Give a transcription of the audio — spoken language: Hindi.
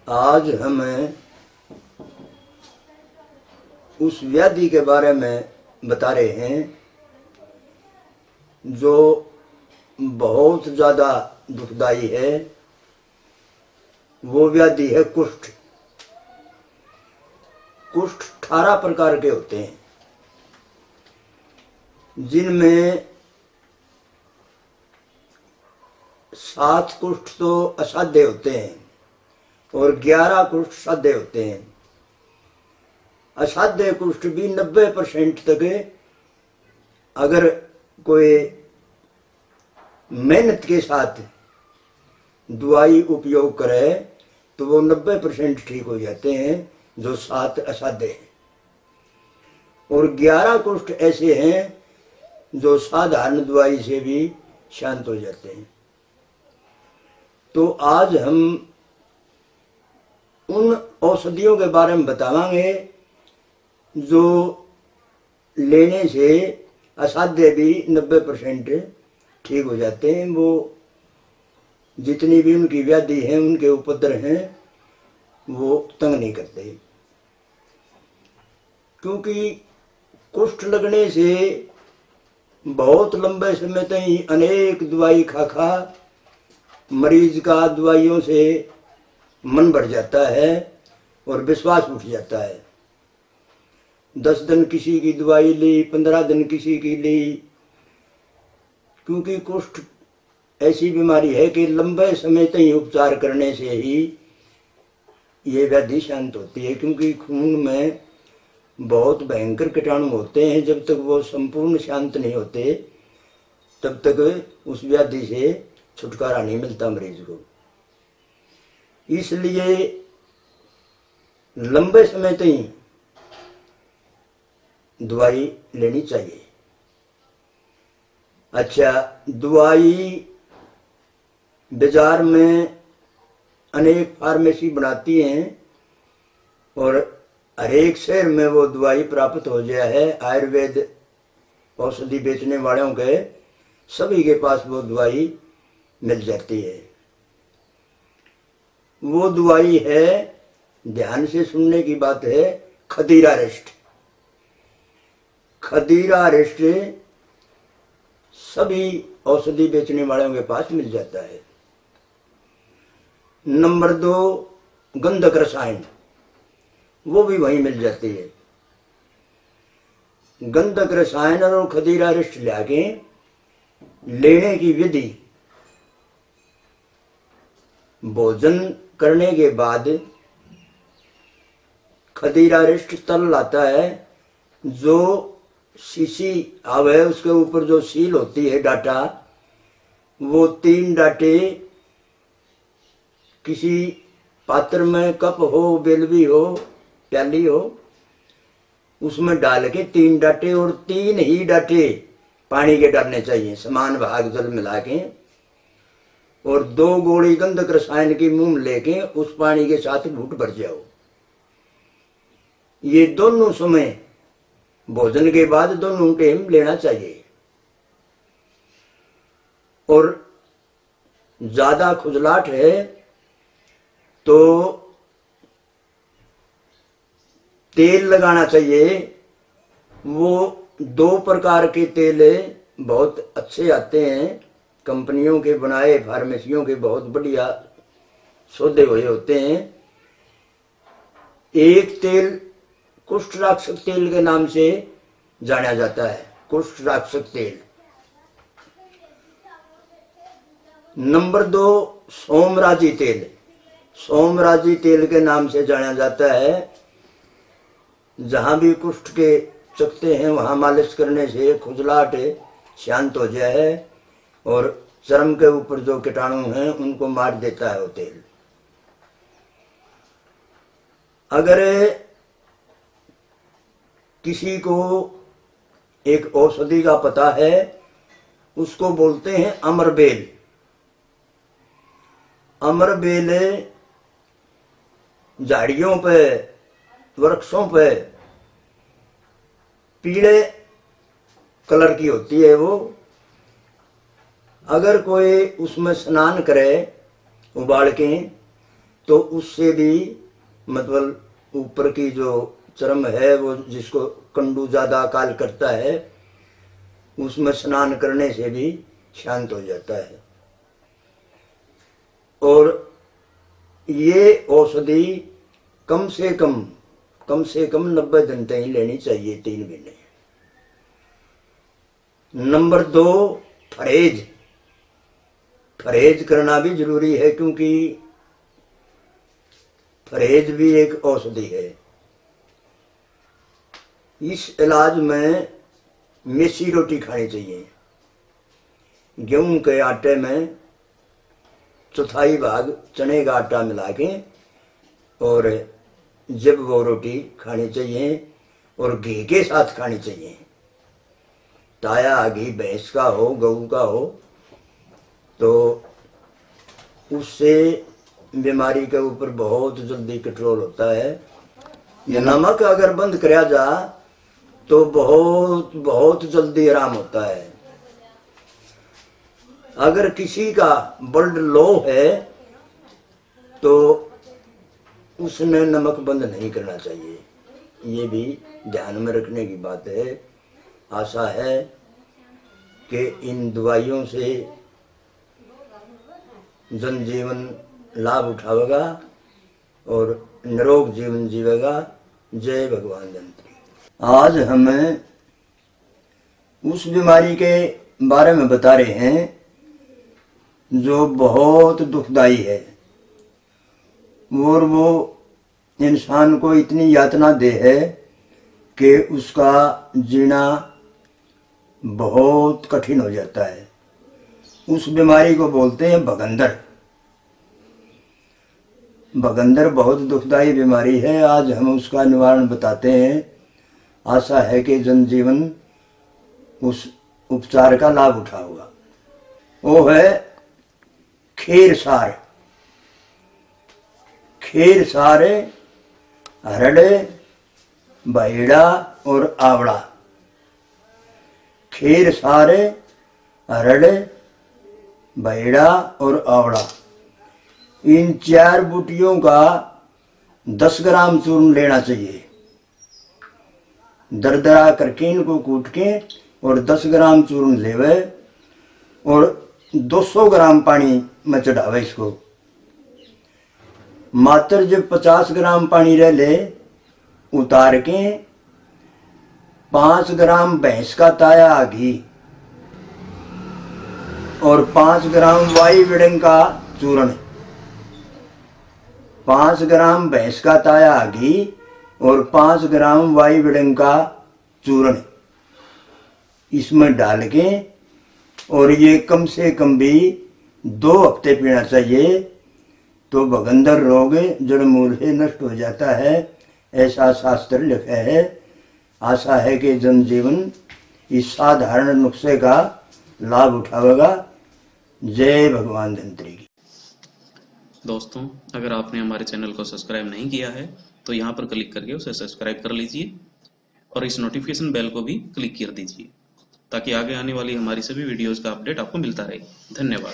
आज हमें उस व्याधि के बारे में बता रहे हैं जो बहुत ज़्यादा दुखदाई है। वो व्याधि है कुष्ठ। कुष्ठ 18 प्रकार के होते हैं, जिनमें 7 कुष्ठ तो असाध्य होते हैं और 11 कुष्ठ साध्य होते हैं। असाध्य कुष्ठ भी 90% तक अगर कोई मेहनत के साथ दवाई उपयोग करे तो वो 90% ठीक हो जाते हैं, जो 7 असाध्य हैं। और 11 कुष्ठ ऐसे हैं जो साधारण दवाई से भी शांत हो जाते हैं। तो आज हम उन औषधियों के बारे में बतावांगे जो लेने से असाध्य भी 90% ठीक हो जाते हैं। वो जितनी भी उनकी व्याधि है, उनके उपद्रव हैं, वो तंग नहीं करते। क्योंकि कुष्ठ लगने से बहुत लंबे समय तक अनेक दवाई खा मरीज का दवाइयों से मन बढ़ जाता है और विश्वास उठ जाता है। 10 दिन किसी की दवाई ली, 15 दिन किसी की ली। क्योंकि कुष्ठ ऐसी बीमारी है कि लंबे समय तक उपचार करने से ही ये व्याधि शांत होती है। क्योंकि खून में बहुत भयंकर कीटाणु होते हैं, जब तक वो संपूर्ण शांत नहीं होते तब तक उस व्याधि से छुटकारा नहीं मिलता मरीज को। इसलिए लंबे समय तक दवाई लेनी चाहिए। अच्छा, दवाई बाजार में अनेक फार्मेसी बनाती हैं और हर एक शहर में वो दवाई प्राप्त हो गया है। आयुर्वेद औषधि बेचने वालों के सभी के पास वो दवाई मिल जाती है। वो दवाई है, ध्यान से सुनने की बात है, खदीरा रेस्ट। खदीरा रेस्ट सभी औषधि बेचने वालों के पास मिल जाता है। नंबर 2, गंधक रसायन, वो भी वहीं मिल जाती है। गंधक रसायन और खदीरा रेस्ट लाके लेने की विधि, भोजन करने के बाद खदीरा रेस्ट तल लाता है। जो शीशी आवे उसके ऊपर जो सील होती है डाटा, वो 3 डाटे किसी पात्र में, कप हो, बेलवी हो, प्याली हो, उसमें डाल के 3 डाटे, और 3 ही डाटे पानी के डालने चाहिए, समान भाग जल मिला के। और 2 गोली गंधक रसायन की मुंह लेके उस पानी के साथ घूट भर जाओ। ये दोनों समय भोजन के बाद दोनों टाइम लेना चाहिए। और ज्यादा खुजलाहट है तो तेल लगाना चाहिए। वो 2 प्रकार के तेल बहुत अच्छे आते हैं, कंपनियों के बनाए, फार्मेसियों के बहुत बढ़िया सौदे हुए होते हैं। एक तेल कुष्ठ राक्षक तेल के नाम से जाना जाता है, कुष्ठ राक्षक तेल। नंबर 2, सोमराजी तेल। सोमराजी तेल के नाम से जाना जाता है। जहां भी कुष्ठ के चकते हैं वहां मालिश करने से खुजलाहट शांत हो जाए और चर्म के ऊपर जो कीटाणु हैं उनको मार देता है वो तेल। अगर किसी को एक औषधि का पता है, उसको बोलते हैं अमरबेल। अमरबेल झाड़ियों पे, वृक्षों पे पीले कलर की होती है वो। अगर कोई उसमें स्नान करे उबाल के तो उससे भी मतलब ऊपर की जो चर्म है वो जिसको कंडू ज्यादा अकाल करता है, उसमें स्नान करने से भी शांत हो जाता है। और ये औषधि कम से कम 90 दिन तक ही लेनी चाहिए, 3 महीने। नंबर 2, परहेज करना भी जरूरी है, क्योंकि परहेज भी एक औषधि है। इस इलाज में मेसी रोटी खानी चाहिए। गेहूं के आटे में चौथाई भाग चने का आटा मिला के और जब वो रोटी खानी चाहिए, और घी के साथ खानी चाहिए। ताया घी भैंस का हो, गऊ का हो, तो उससे बीमारी के ऊपर बहुत जल्दी कंट्रोल होता है। नमक अगर बंद कराया जा तो बहुत बहुत जल्दी आराम होता है। अगर किसी का ब्लड लो है तो उसने नमक बंद नहीं करना चाहिए, ये भी ध्यान में रखने की बात है। आशा है कि इन दवाइयों से जनजीवन लाभ उठावेगा और निरोग जीवन जीवेगा। जय भगवान धन्वंतरि। आज हमें उस बीमारी के बारे में बता रहे हैं जो बहुत दुखदाई है, और वो इंसान को इतनी यातना दे है कि उसका जीना बहुत कठिन हो जाता है। उस बीमारी को बोलते हैं भगंदर। भगंदर बहुत दुखदाई बीमारी है। आज हम उसका निवारण बताते हैं। आशा है कि जनजीवन उस उपचार का लाभ उठाओगा। वो है खेरसार। खेरसार, हरड़, बहेड़ा और आवड़ा। खेरसार, हरड़, बहेड़ा और आवड़ा, इन 4 बूटियों का 10 ग्राम चूर्ण लेना चाहिए। दरदरा करके इनको कूट के और 10 ग्राम चूर्ण लेवे और 200 ग्राम पानी में चढ़ावे इसको। मात्र जब 50 ग्राम पानी रह ले, उतार के 5 ग्राम भैंस का ताया घी और 5 ग्राम वाई विड़ंग का चूर्ण, 5 ग्राम भैंस का ताया घी और 5 ग्राम वाई विड़ंग का चूर्ण इसमें डाल के, और ये कम से कम भी 2 हफ्ते पीना चाहिए, तो भगंदर रोग जड़ मूल से नष्ट हो जाता है, ऐसा शास्त्र लिखा है। आशा है कि जनजीवन इस साधारण नुस्खे का लाभ उठावेगा। जय भगवान धन्वंतरि की। दोस्तों, अगर आपने हमारे चैनल को सब्सक्राइब नहीं किया है तो यहाँ पर क्लिक करके उसे सब्सक्राइब कर लीजिए और इस नोटिफिकेशन बेल को भी क्लिक कर दीजिए ताकि आगे आने वाली हमारी सभी वीडियोस का अपडेट आपको मिलता रहे। धन्यवाद।